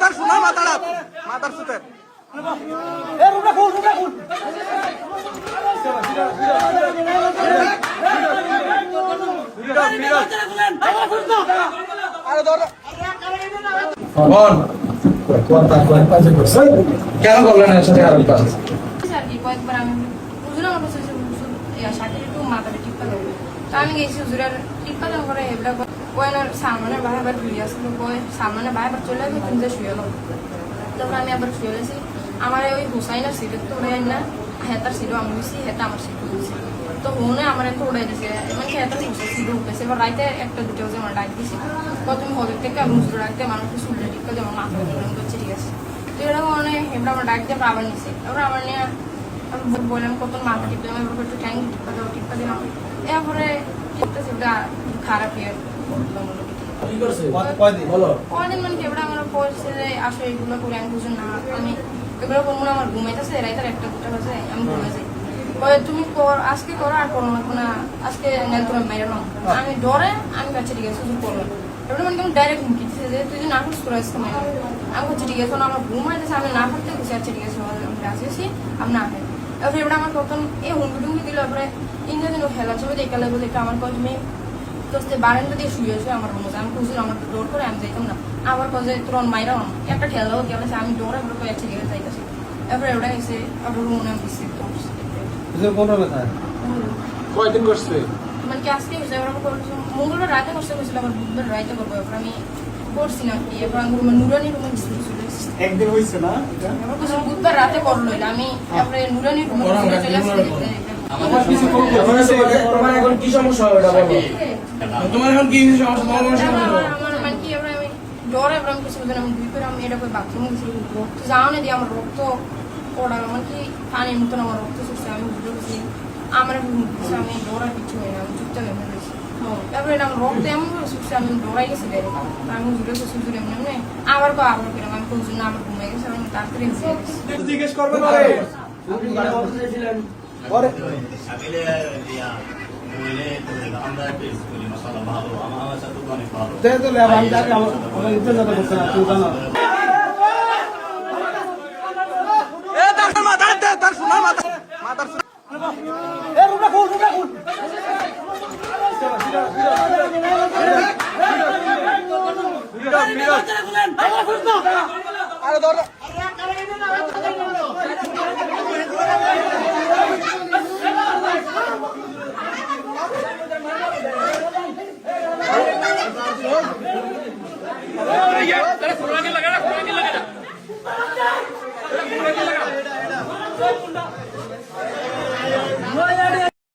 তার শোনা মাথাটা মাথার সুতে কেন করলেন এর সাথে খারাপ কাজ? কয়েকবার আমি হুজুর আমার কাছে শার্টের একটু মাথাটা টিপা দেবো, তো আমি গেছি হুজুরের টিপা দেওয়া করে এগুলা কয়নার সালমানের ভাই আবার ঘুরিয়ে আসলো, কয় সালমানের ভাই আবার চলে আসবে, তুমি যে শুয়ে এলো। তারপর আমি আবার শুয়ে গেছি, আমার ওই হুসাইনার সিটের তো উড়াই না, হেতার সিটও আমি গেছি, হেতা আমার সিটও গেছি, তো হুনে আমার একটু উড়াই দিয়েছে, মানে হেতার সিটও উঠেছে। এবার রাইতে একটা দুটো যে আমার ডাক দিয়েছি, তুমি হলের থেকে আমি হুজুর রাখতে মানুষকে শুনলে ঠিক করে আমার মাথা করছে, ঠিক আছে। তো এরকম মানে এবার আমার ডাক দিয়ে আবার নিছে, এবার আমার নিয়ে আমি বললাম কত মাথা টিপলাম, এবার একটু ট্যাঙ্ক টিপা দিলাম, এরপরে সেটা খারাপ ইয়ে কদিন মানে এবার আমার বলছে যে আসো এগুলো করে, আমি বুঝুন না আমি এগুলো করবো না, আমার ঘুমাইতেছে রাইতের একটা দুটা বাজে আমি ঘুমে যাই, তুমি আজকে করো আর করো না, আজকে নেন তোমার মেয়ের নাম, আমি ডরে আমি কাছে ঠিক আছে করলাম। এবার মানে কেমন ডাইরেক্ট হুমকি দিচ্ছে যে তুই যে না করছিস তোর আজকে মেয়ে, আমি হচ্ছে ঠিক আছে আমার ঘুম হয়েছে, আমি না করতে খুশি আছে, ঠিক আছে আমি আসেছি আমি না খাই। এবার এবার আমার তখন এই হুমকি টুমকি দিল, এবারে ইন্দ্রদিন হেলা ছবি দেখে বলে আমার কয় তুমি তো বারান্দা দিয়ে শুয়ে শুয়ে আমার রুমে, আমি খুঁজছি আমার ডোর করে আমি যাইতাম না, আবার কাজে তোর মাইরা একটা ঠেলাও গেছে, আমি ডোরে আমরা কয়েকটা জায়গায় যাইতেছি, এবার ওটা এসে আবার রুমে আমি রিসিভ করছি। কয়দিন করছে? মানে কি আজকে হয়েছে, এবার আমি মঙ্গলবার রাতে করতে গেছিল, আবার বুধবার রাইতে করবো, এবার আমি করছি না কি, এবার আমি নুরানি রুমে একদিন হয়েছে না, বুধবার রাতে করলো আমি, এরপরে নুরানি রুমে চলে আসছে। তোমার এখন কি সমস্যা হবে এটা বলো, তোমার এখন কি সমস্যা? আমার মানে কি এবার আমি ডরে এবার আমি কিছু আমি দুই করে আমি এটা করে বাথরুমে গেছি, রক্ত যাওয়া দিয়ে আমার রক্ত পড়া মানে কি পানির মতন আমার রক্ত ছুটছে, আমি বুঝতে পারছি আমার আমি ডরার কিছু হয় না, আমি চুপচাপ এমনি রয়েছি। তারপরে এটা আমার রক্ত এমন করে ছুটছে, আমি ডরাই গেছি আমি হুজুরে গেছি, হুজুর এমনি এমনি আবার কিরকম আমি হুজুর না আমার ঘুমিয়ে গেছে, আমি তাড়াতাড়ি জিজ্ঞেস করবে তার শোনা মাথার আরে ধর